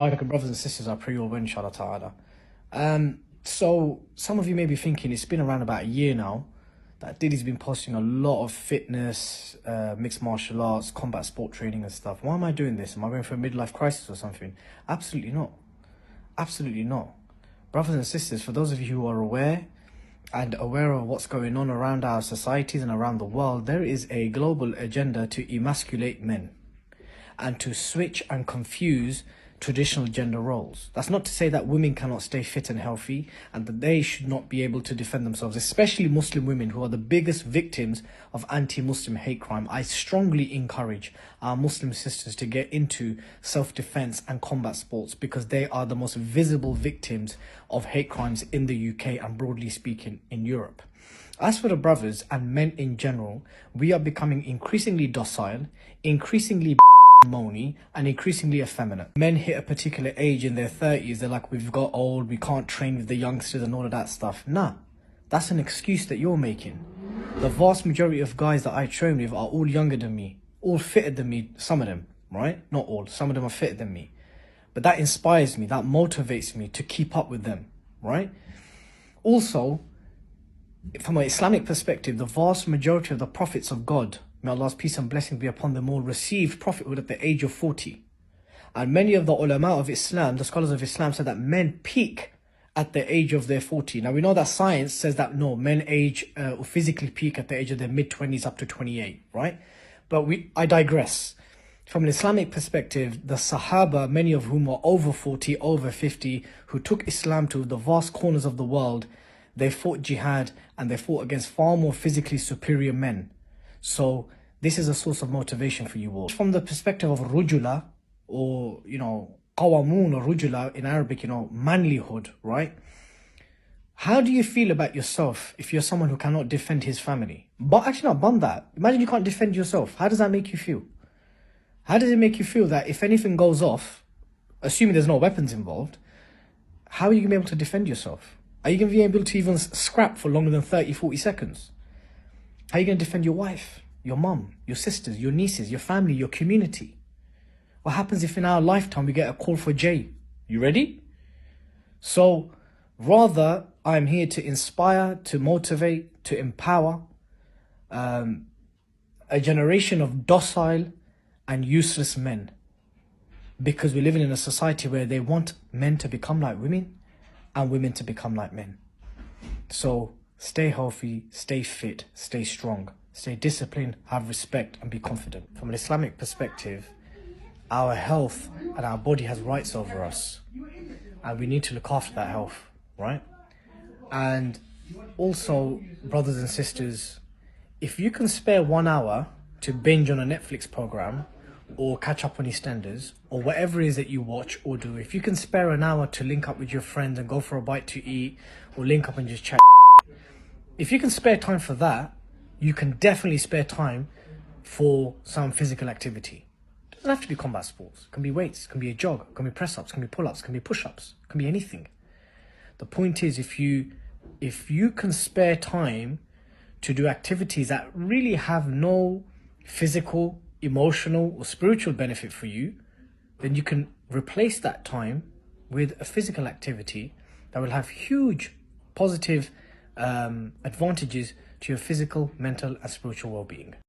Okay, brothers and sisters, I pray you all well, inshallah ta'ala. So some of you may be thinking it's been around about a year now that Diddy's been posting a lot of fitness, mixed martial arts, combat sport training and stuff. Why am I doing this? Am I going for a midlife crisis or something? Absolutely not. Absolutely not. Brothers and sisters, for those of you who are aware of what's going on around our societies and around the world, there is a global agenda to emasculate men and to switch and confuse traditional gender roles. That's not to say that women cannot stay fit and healthy and that they should not be able to defend themselves, especially Muslim women who are the biggest victims of anti-Muslim hate crime. I strongly encourage our Muslim sisters to get into self-defense and combat sports because they are the most visible victims of hate crimes in the UK and broadly speaking in Europe. As for the brothers and men in general, we are becoming increasingly docile, increasingly moany and increasingly effeminate. Men hit a particular age in their 30s, they're like, we've got old, we can't train with the youngsters and all of that stuff. Nah, that's an excuse that you're making. The vast majority of guys that I train with are all younger than me, all fitter than me, some of them, right? Not all, some of them are fitter than me. But that inspires me, that motivates me to keep up with them, right? Also, from an Islamic perspective, the vast majority of the prophets of God, may Allah's peace and blessing be upon them all, received prophethood at the age of 40. And many of the ulama of Islam, the scholars of Islam, said that men peak at the age of their 40. Now we know that science says that no, men age or physically peak at the age of their mid-20s up to 28, right? But I digress. From an Islamic perspective, the Sahaba, many of whom were over 40, over 50, who took Islam to the vast corners of the world, they fought jihad and they fought against far more physically superior men. So this is a source of motivation for you all. From the perspective of rujula, or, qawamun or rujula in Arabic, manlyhood, right? How do you feel about yourself if you're someone who cannot defend his family? But actually not bun that. Imagine you can't defend yourself. How does that make you feel? How does it make you feel that if anything goes off, assuming there's no weapons involved, how are you going to be able to defend yourself? Are you going to be able to even scrap for longer than 30, 40 seconds? How are you going to defend your wife, your mum, your sisters, your nieces, your family, your community? What happens if in our lifetime we get a call for Jay? You ready? So rather, I'm here to inspire, to motivate, to empower a generation of docile and useless men. Because we're living in a society where they want men to become like women and women to become like men. So stay healthy, stay fit, stay strong, stay disciplined, have respect and be confident. From an Islamic perspective, our health and our body has rights over us and we need to look after that health, right? And also, brothers and sisters, if you can spare 1 hour to binge on a Netflix program or catch up on EastEnders or whatever it is that you watch or do, if you can spare an hour to link up with your friends and go for a bite to eat or link up and just chat, if you can spare time for that, you can definitely spare time for some physical activity. It doesn't have to be combat sports. It can be weights, it can be a jog, it can be press-ups, it can be pull-ups, it can be push-ups, it can be anything. The point is, if you can spare time to do activities that really have no physical, emotional or spiritual benefit for you, then you can replace that time with a physical activity that will have huge positive advantages to your physical, mental and spiritual well-being.